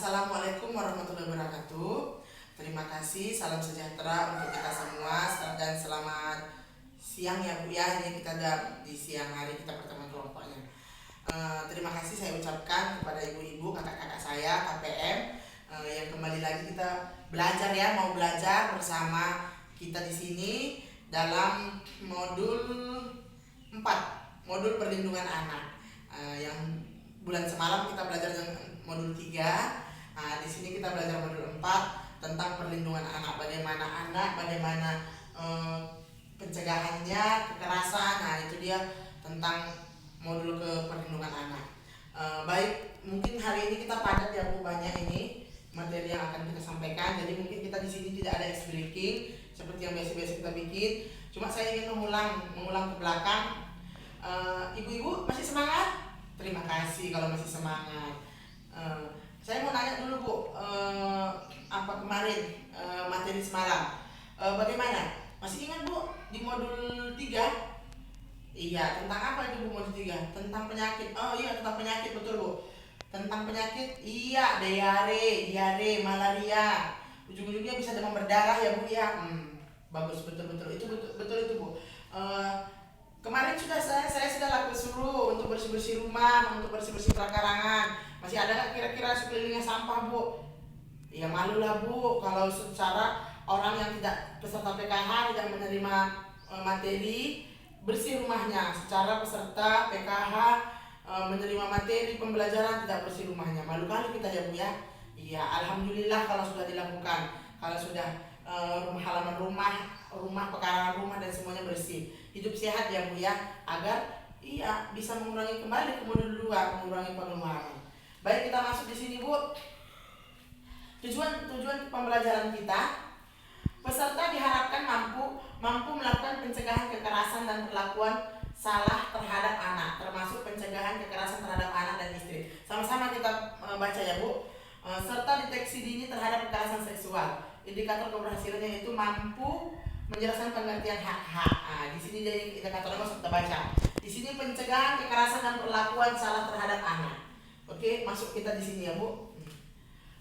Assalamualaikum warahmatullahi wabarakatuh. Terima kasih, salam sejahtera untuk kita semua dan selamat siang ya Bu ya. Ini kita ada di siang hari kita pertemuan kelompoknya. Terima kasih saya ucapkan kepada ibu-ibu, kakak-kakak saya KPM yang kembali lagi kita belajar ya, mau belajar bersama kita di sini dalam modul 4, modul perlindungan anak. Yang bulan semalam kita belajar dengan modul 3. Di sini kita belajar modul 4 tentang perlindungan anak. Bagaimana anak, bagaimana pencegahannya, kekerasan. Itu dia tentang modul perlindungan anak. Baik, mungkin hari ini kita padat ya Bu, banyak ini materi yang akan kita sampaikan. Jadi mungkin kita di sini tidak ada ice breaking seperti yang biasa-biasa kita bikin. Cuma saya ingin mengulang ke belakang. Ibu-ibu masih semangat? Terima kasih kalau masih semangat. Saya mau nanya dulu Bu, apa kemarin materi semalam bagaimana? Masih ingat Bu di modul 3? Iya, tentang apa itu Bu modul 3? Tentang penyakit. Oh iya, tentang penyakit, betul Bu. Tentang penyakit, iya, diare, malaria. Ujung-ujungnya bisa demam berdarah ya Bu ya. Bagus, betul. Itu betul itu Bu. Kemarin saya sudah lakukan suruh untuk bersih-bersih rumah, untuk bersih-bersih prakarangan. Masih ada nggak kira-kira sekelilingnya sampah Bu? Ya malu lah Bu kalau secara orang yang tidak peserta PKH tidak menerima materi bersih rumahnya. Secara peserta PKH menerima materi pembelajaran tidak bersih rumahnya. Malu kali kita ya Bu ya. Iya, alhamdulillah kalau sudah dilakukan. Kalau sudah halaman rumah, pekarangan rumah dan semuanya bersih. Hidup sehat ya Bu ya, agar bisa mengurangi kembali ke modul 2, mengurangi pengeluaran. Baik, kita masuk di sini Bu. Tujuan pembelajaran kita, peserta diharapkan mampu melakukan pencegahan kekerasan dan perlakuan salah terhadap anak, termasuk pencegahan kekerasan terhadap anak dan istri. Sama-sama kita baca ya Bu. Serta deteksi dini terhadap kekerasan seksual. Indikator keberhasilannya itu mampu menjelaskan pengertian hak-hak. Di sini jadi indikatornya masuk kita baca. Di sini pencegahan kekerasan dan perlakuan salah terhadap anak. Oke, masuk kita di sini ya Bu.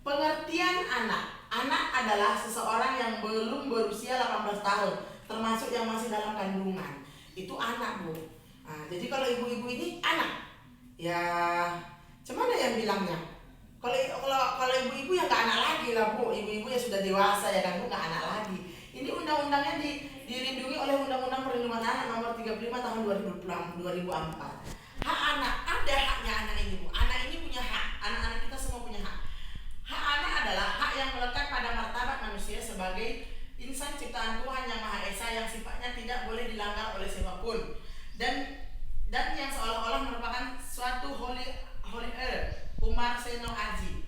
Pengertian anak. Anak adalah seseorang yang belum berusia 18 tahun, termasuk yang masih dalam kandungan. Itu anak Bu. Jadi kalau ibu-ibu ini anak, ya cuman yang bilangnya. Kalau ibu-ibu ya nggak anak lagi lah Bu. Ibu-ibu ya sudah dewasa ya kan Bu, nggak anak lagi. Ini undang-undangnya dilindungi oleh Undang-Undang Perlindungan Anak Nomor 35 Tahun 2004. Hak anak, ada haknya anak ini Bu. Anak ini punya hak. Anak-anak kita semua punya hak. Hak anak adalah hak yang melekat pada martabat manusia sebagai insan ciptaan Tuhan Yang Maha Esa yang sifatnya tidak boleh dilanggar oleh siapapun dan yang seolah-olah merupakan suatu holy Umar Seno Aji.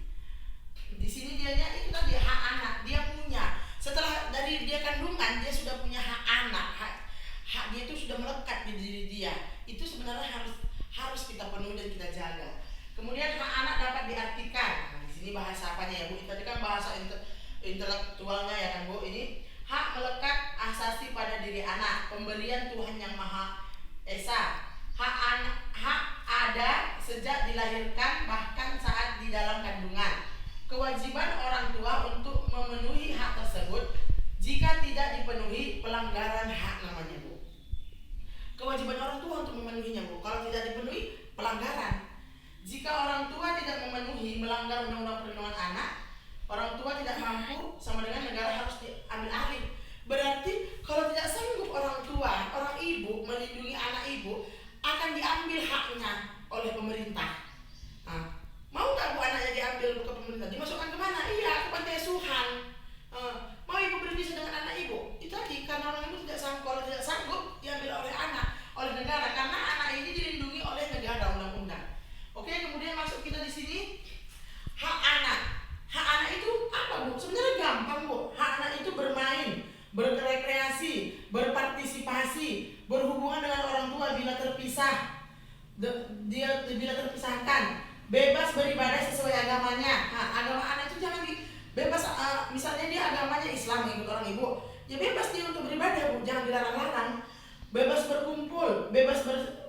Di sini dianya itu tadi hak anak, dia punya. Setelah dari dia kandungan, dia sudah punya hak anak. Hak dia itu sudah melekat di diri dia. Itu sebenarnya harus kita penuhi dan kita jaga. Kemudian hak anak dapat diartikan. Di sini bahasa apanya ya Bu? Tadi kan bahasa intelektualnya ya kan Bu. Ini hak melekat asasi pada diri anak, pemberian Tuhan Yang Maha Esa. Hak ada sejak dilahirkan, bahkan saat di dalam kandungan. Kewajiban orang tua untuk memenuhi hak tersebut. Jika tidak dipenuhi, pelanggaran hak namanya Bu. Kewajiban orang tua untuk memenuhinya Bu. Kalau tidak dipenuhi, pelanggaran. Jika orang tua tidak memenuhi, melanggar Undang-Undang Perlindungan Anak, orang tua tidak mampu, sama dengan negara harus diambil alih. Berarti kalau tidak sanggup orang tua, orang ibu melindungi anak ibu, akan diambil haknya oleh pemerintah. Mau nggak Bu anaknya diambil ke pemerintah? Dimasukkan kemana? Iya, ke panti asuhan. Mau ibu berpisah dengan anak ibu? Itu tadi karena orang ibu tidak sanggup. Kalau tidak sanggup, diambil oleh anak, oleh negara, karena anak ini dilindungi oleh negara undang-undang. Oke, kemudian masuk kita di sini hak anak. Hak anak itu apa Bu? Sebenarnya gampang Bu. Hak anak itu bermain, berrekreasi, berpartisipasi, berhubungan dengan orang tua bila terpisah. Dia bila terpisahkan, bebas beribadah sesuai agamanya. Agama anak itu jangan bebas. Misalnya dia agamanya Islam, ikut orang ibu, ya bebas dia untuk beribadah Bu, jangan dilarang-larang. Bebas berkumpul, bebas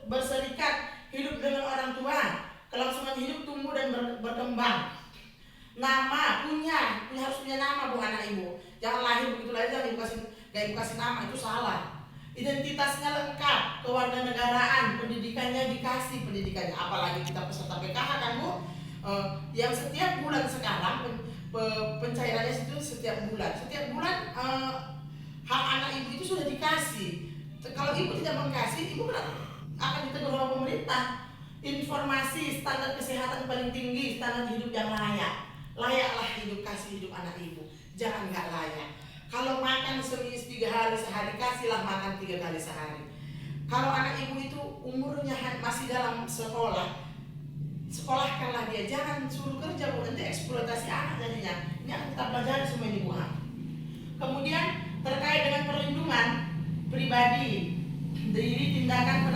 berserikat, hidup dengan orang tua, kelangsungan hidup tumbuh dan berkembang. Nama harus punya nama bu anak ibu. Jangan lahir begitu aja gak ibu kasih nama, itu salah. Identitasnya lengkap, kewarganegaraan, pendidikannya dikasih pendidikannya. Apalagi kita peserta PKH kan bu, yang setiap bulan sekarang pencairannya itu setiap bulan hak anak ibu itu sudah dikasih. Kalau ibu tidak mengkasih, ibu akan ditegur oleh pemerintah. Informasi, standar kesehatan paling tinggi, standar hidup yang layaklah hidup, kasih hidup anak ibu, jangan nggak layak. Kalau makan seminggu 3 hari sehari, kasihlah makan 3 kali sehari. Kalau anak ibu itu umurnya masih dalam sekolahkanlah dia, jangan suruh kerja bu, nanti eksploitasi anak jadinya. Ini akan kita pelajari semua ini bu. Kemudian terkait dengan perlindungan pribadi dari tindakan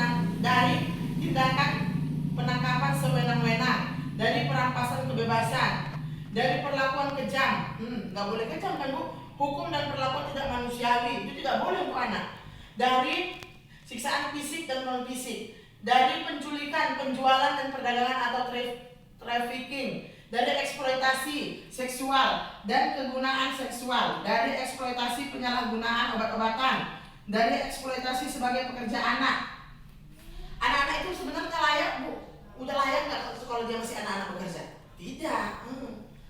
penangkapan sewenang-wenang, dari perampasan kebebasan, dari perlakuan kejam, nggak boleh kejam kan bu, hukum dan perlakuan tidak manusiawi, itu tidak boleh bu anak, dari siksaan fisik dan non fisik, dari penculikan, penjualan dan perdagangan atau trafficking, dari eksploitasi seksual dan kegunaan seksual, dari eksploitasi penyalahgunaan obat-obatan, dari eksploitasi sebagai pekerja anak. Anak-anak itu sebenarnya layak bu, udah layak nggak kalau dia masih anak-anak bekerja?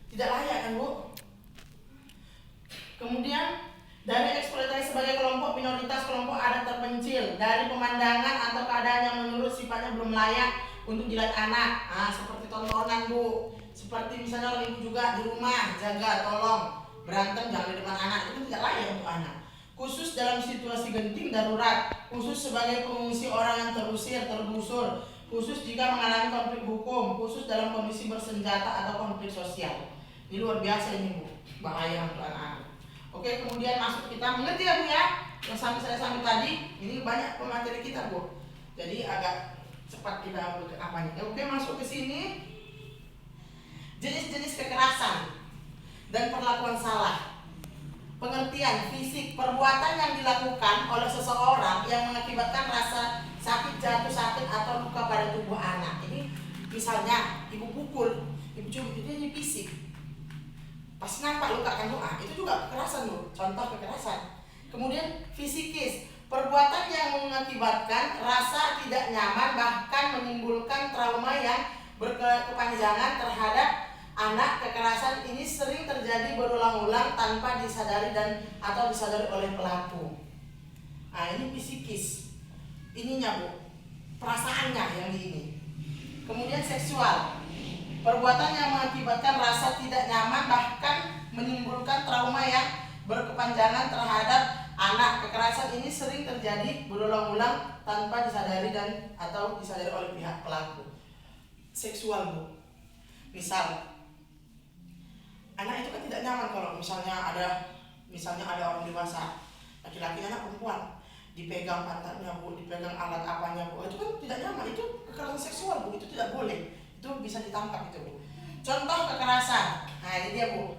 Tidak layak kan bu. Kemudian dari eksploitasi sebagai kelompok minoritas, kelompok adat terpencil, dari pemandangan atau keadaan yang menurut sifatnya belum layak untuk dilihat anak, seperti tontonan bu, seperti misalnya orang ibu juga di rumah jaga, tolong berantem jangan di depan anak, itu tidak layak untuk anak. Khusus dalam situasi genting darurat, khusus sebagai pengungsi orang yang terusir, tergusur, khusus jika mengalami konflik hukum, khusus dalam kondisi bersenjata atau konflik sosial. Ini luar biasa ini bu, bahaya untuk anak-anak. Oke, kemudian masuk kita mengerti ya bu ya, yang saya sampai tadi, ini banyak pemateri kita bu, jadi agak cepat kita ke apanya. Oke, masuk ke sini, jenis-jenis kekerasan dan perlakuan salah. Pengertian fisik, perbuatan yang dilakukan oleh seseorang yang mengakibatkan rasa sakit, jatuh sakit atau luka pada tubuh anak. Ini misalnya ibu pukul, ibu cubit, itu ini fisik. Pas nampak luka kan doa, itu juga kekerasan loh, contoh kekerasan. Kemudian fisikis, perbuatan yang mengakibatkan rasa tidak nyaman bahkan menimbulkan trauma yang berkepanjangan terhadap anak. Kekerasan ini sering terjadi berulang-ulang tanpa disadari atau disadari oleh pelaku. Ini fisikis, ininya bu, perasaannya yang di ini. Kemudian seksual, perbuatan yang mengakibatkan rasa tidak nyaman bahkan menimbulkan trauma yang berkepanjangan terhadap anak. Kekerasan ini sering terjadi berulang-ulang tanpa disadari atau disadari oleh pihak pelaku. Seksual bu, misal anak itu kan tidak nyaman kalau misalnya ada orang dewasa, laki-laki anak perempuan, dipegang pantatnya bu, dipegang alat apanya bu, itu kan tidak nyaman, itu kekerasan seksual bu, itu tidak boleh, itu bisa ditangkap itu bu. Contoh kekerasan, ini dia bu,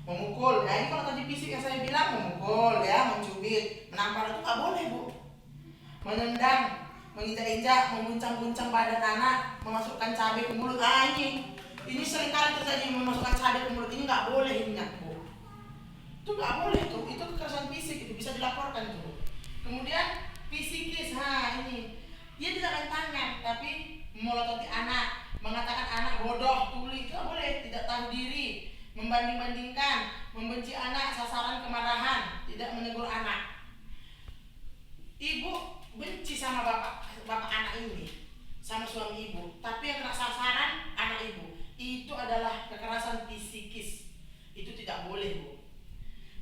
memukul, ini kalau tadi fisik yang saya bilang memukul ya, mencubit, menampar itu nggak boleh bu. Menendang, menginjak-injak, menguncang-guncang badan anak, memasukkan cabai ke mulut, ini seringkali terjadi, memasukkan cabai ke mulut, ini nggak boleh ini bu. Itu nggak boleh tuh, itu kekerasan fisik, itu bisa dilaporkan tuh. Kemudian fisikis, ini dia tidak main tangan, tapi melototi anak, mengatakan anak bodoh, tuli, itu nggak boleh, tidak tahu diri, membanding-bandingkan, membenci anak, sasaran kemarahan, tidak menegur anak. Ibu benci sama bapak anak ini, sama suami ibu, tapi yang kena sasaran anak ibu. Itu adalah kekerasan fisikis, itu tidak boleh bu.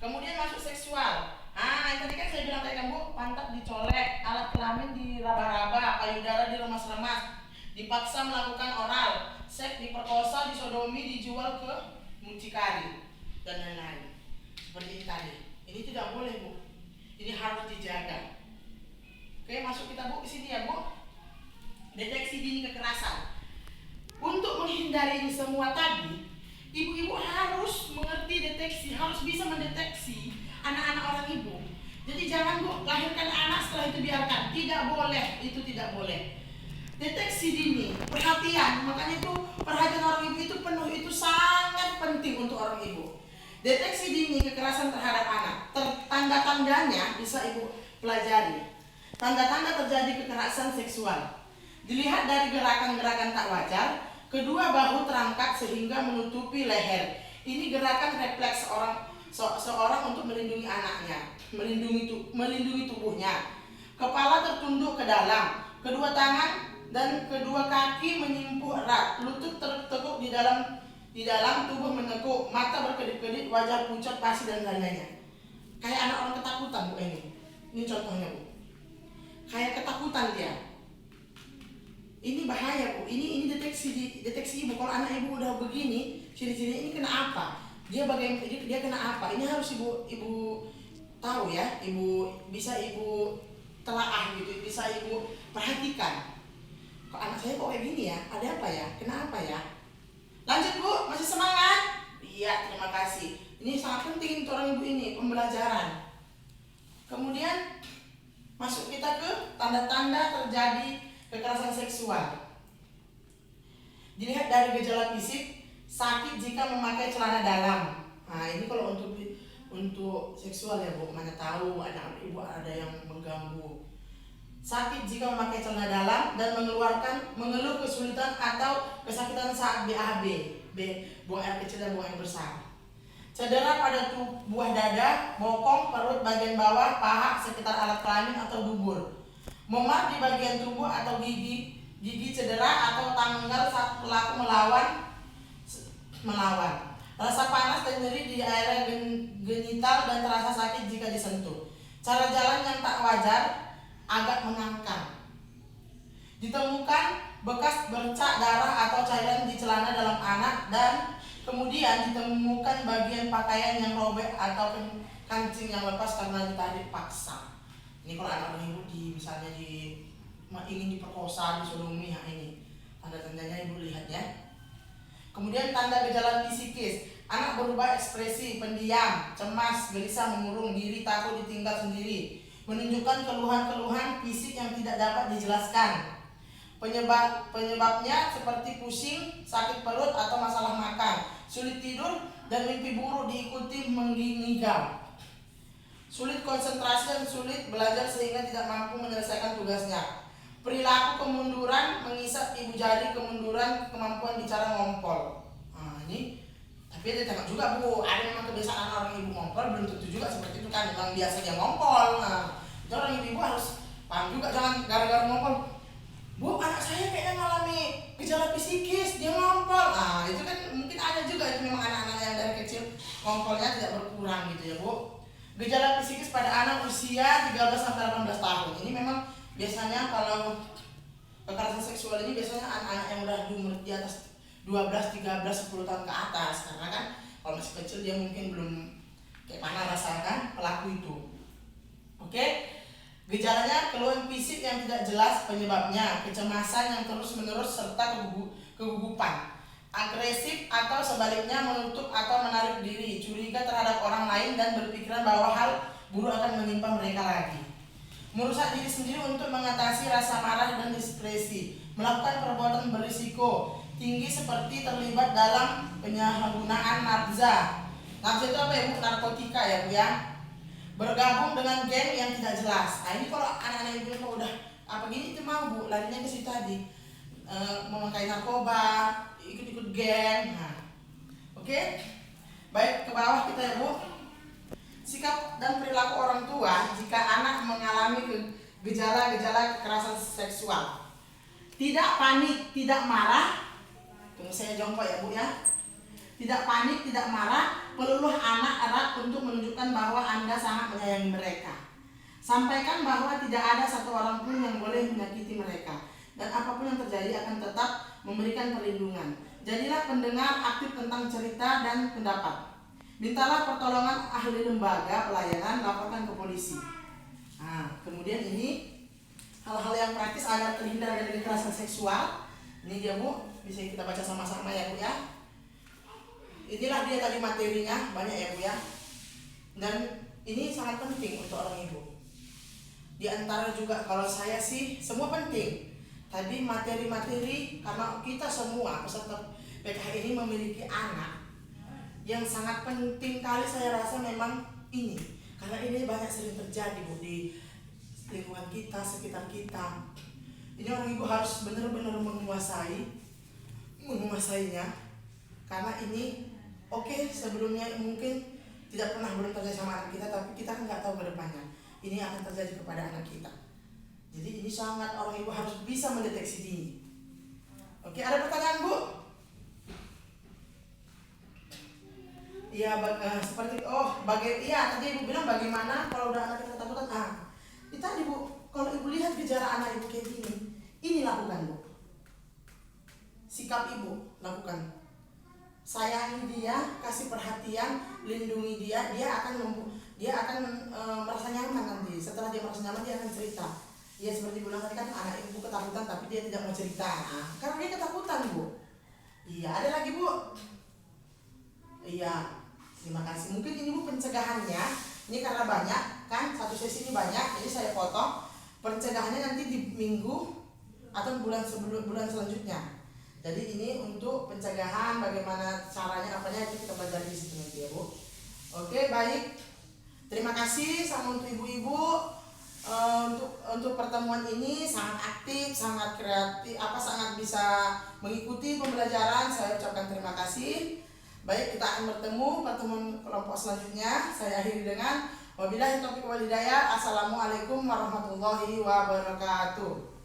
Kemudian masuk seksual, yang tadi kan saya bilang tadi bu, pantat dicolek, alat kelamin diraba-raba, payudara diremas-remas, dipaksa melakukan oral, seks, diperkosa, disodomi, dijual ke mucikari dan lain-lain. Seperti ini tadi, ini tidak boleh bu, ini harus dijaga. Oke, masuk kita bu ke sini ya bu, deteksi dini kekerasan. Untuk menghindari ini semua tadi, ibu-ibu harus mengerti deteksi, harus bisa mendeteksi anak-anak orang ibu. Jadi jangan bu, lahirkan anak setelah itu biarkan, tidak boleh, itu tidak boleh. Deteksi dini, perhatian, makanya itu perhatian orang ibu itu penuh, itu sangat penting untuk orang ibu. Deteksi dini kekerasan terhadap anak. Tanda-tandanya bisa ibu pelajari. Tanda-tanda terjadi kekerasan seksual. Dilihat dari gerakan-gerakan tak wajar, kedua bahu terangkat sehingga menutupi leher. Ini gerakan refleks seorang untuk melindungi anaknya, melindungi tubuhnya. Kepala tertunduk ke dalam, kedua tangan dan kedua kaki menyimpuh erat, lutut tertekuk di dalam tubuh menekuk, mata berkedip-kedip, wajah pucat pasi dan lain-lainnya. Kayak anak orang ketakutan bu ini. Ini contohnya bu. Kayak ketakutan dia. Ini bahaya bu. Ini deteksi ibu. Kalau anak ibu udah begini, ciri-ciri ini kena apa? Dia kena apa? Ini harus ibu tahu ya. Bisa ibu telaah gitu, bisa ibu perhatikan. Kok anak saya kok kayak gini ya? Ada apa ya? Kenapa ya? Lanjut bu, masih semangat? Iya, terima kasih. Ini sangat penting untuk orang ibu ini, pembelajaran. Kemudian masuk kita ke tanda-tanda terjadi kekerasan seksual. Dilihat dari gejala fisik, sakit jika memakai celana dalam. Nah ini kalau untuk seksual ya bu, mana tahu anak ibu ada yang mengganggu. Sakit jika memakai celana dalam dan mengeluh kesulitan atau kesakitan saat BAB, buang air kecil dan buang air besar. Cedera pada buah dada, bokong, perut bagian bawah, paha, sekitar alat kelamin atau dubur. Memar di bagian tubuh atau gigi cedera atau tanggal saat pelaku melawan. Rasa panas dan nyeri di area genital dan terasa sakit jika disentuh. Cara jalan yang tak wajar, agak mengangkang. Ditemukan bekas bercak darah atau cairan di celana dalam anak dan kemudian ditemukan bagian pakaian yang robek atau kancing yang lepas karena ditarik paksa. Ini kalau anak ibu misalnya ingin diperkosa, disodomi, ini tanda-tandanya ibu lihat ya. Kemudian tanda gejala psikis, anak berubah ekspresi, pendiam, cemas, gelisah, mengurung diri, takut ditinggal sendiri, menunjukkan keluhan-keluhan fisik yang tidak dapat dijelaskan. Penyebabnya seperti pusing, sakit perut atau masalah makan, sulit tidur dan mimpi buruk diikuti menggigam. Sulit konsentrasi dan sulit belajar sehingga tidak mampu menyelesaikan tugasnya. Perilaku kemunduran, mengisap ibu jari, kemunduran, kemampuan bicara ngompol. Nah ini, tapi ada tengok juga bu, ada memang kebiasaan orang ibu ngompol, belum tentu juga seperti itu kan, memang biasa dia ngompol. Nah itu orang ibu harus paham juga, jangan gara-gara ngompol, bu anak saya kayaknya ngalami gejala psikis, dia ngompol. Nah itu kan mungkin ada juga, itu memang anak-anak yang dari kecil ngompolnya tidak berkurang gitu ya bu. Gejala psikis pada anak usia 13-18 tahun. Ini memang biasanya kalau kekerasan seksual ini biasanya anak-anak yang udah umur di atas 12, 13, 10 tahun ke atas. Karena kan kalau masih kecil dia mungkin belum kayak mana rasakan pelaku itu. Oke? Gejalanya keluhan fisik yang tidak jelas penyebabnya, kecemasan yang terus-menerus serta kegugupan. Agresif atau sebaliknya menutup atau menarik diri, curiga terhadap orang lain dan berpikiran bahwa hal buruk akan menimpa mereka lagi. Merusak diri sendiri untuk mengatasi rasa marah dan depresi, melakukan perbuatan berisiko tinggi seperti terlibat dalam penyalahgunaan nafza. Nafza itu apa ya bu? Narkotika ya bu ya. Bergabung dengan geng yang tidak jelas. Nah ini kalau anak-anak ibu kalau udah apa gini itu mau bu, larinya ke situ tadi, memakai narkoba, ikut-ikut geng. Nah, oke. Baik, ke bawah kita ya bu. Sikap dan perilaku orang tua jika anak mengalami gejala-gejala kekerasan seksual. Tidak panik, tidak marah. Tunggu saya jongkok ya bu ya. Tidak panik, tidak marah, peluluh anak erat untuk menunjukkan bahwa Anda sangat menyayangi mereka. Sampaikan bahwa tidak ada satu orang pun yang boleh menyakiti mereka. Dan apapun yang terjadi akan tetap memberikan perlindungan. Jadilah pendengar aktif tentang cerita dan pendapat. Mintalah pertolongan ahli lembaga pelayanan, laporkan ke polisi. Nah, kemudian ini hal-hal yang praktis agar terhindar dari kekerasan seksual. Ini dia bu, bisa kita baca sama-sama ya bu ya. Inilah dia tadi materinya, banyak ya bu ya. Dan ini sangat penting untuk orang ibu. Di antara juga kalau saya sih semua penting. Tadi materi-materi karena kita semua peserta PKH ini memiliki anak. yang sangat penting kali saya rasa memang ini, karena ini banyak sering terjadi Bu di lingkungan kita, sekitar kita. Ini orang ibu harus benar-benar menguasainya, karena ini oke, sebelumnya mungkin belum terjadi sama anak kita, tapi kita kan nggak tahu ke depannya ini akan terjadi kepada anak kita. Jadi ini sangat orang ibu harus bisa mendeteksi dini. Oke, ada pertanyaan Bu? Iya, seperti tadi ibu bilang bagaimana kalau udah anak kita ketakutan. Itu tadi Bu, kalau ibu lihat gejala anak ibu kayak gini, ini lakukan Bu. Sikap ibu lakukan. Sayangi dia, kasih perhatian, lindungi dia, dia akan merasa nyaman nanti. Setelah dia merasa nyaman, dia akan cerita. Ya seperti bilang tadi kan anak ibu ketakutan tapi dia tidak mau cerita. Karena dia ketakutan Bu. Iya, ada lagi Bu. Iya, terima kasih. Mungkin ini Bu pencegahannya. Ini karena banyak kan, satu sesi ini banyak, jadi saya potong. Pencegahannya nanti di minggu atau bulan selanjutnya. Jadi ini untuk pencegahan, bagaimana caranya, apanya itu kita belajar di situ nanti ya Bu. Oke, baik. Terima kasih sama untuk ibu-ibu. Untuk pertemuan ini sangat aktif, sangat kreatif, sangat bisa mengikuti pembelajaran. Saya ucapkan terima kasih. Baik, kita akan bertemu pertemuan kelompok selanjutnya. Saya akhiri dengan wabillahi taufiq wal hidayah. Assalamualaikum warahmatullahi wabarakatuh.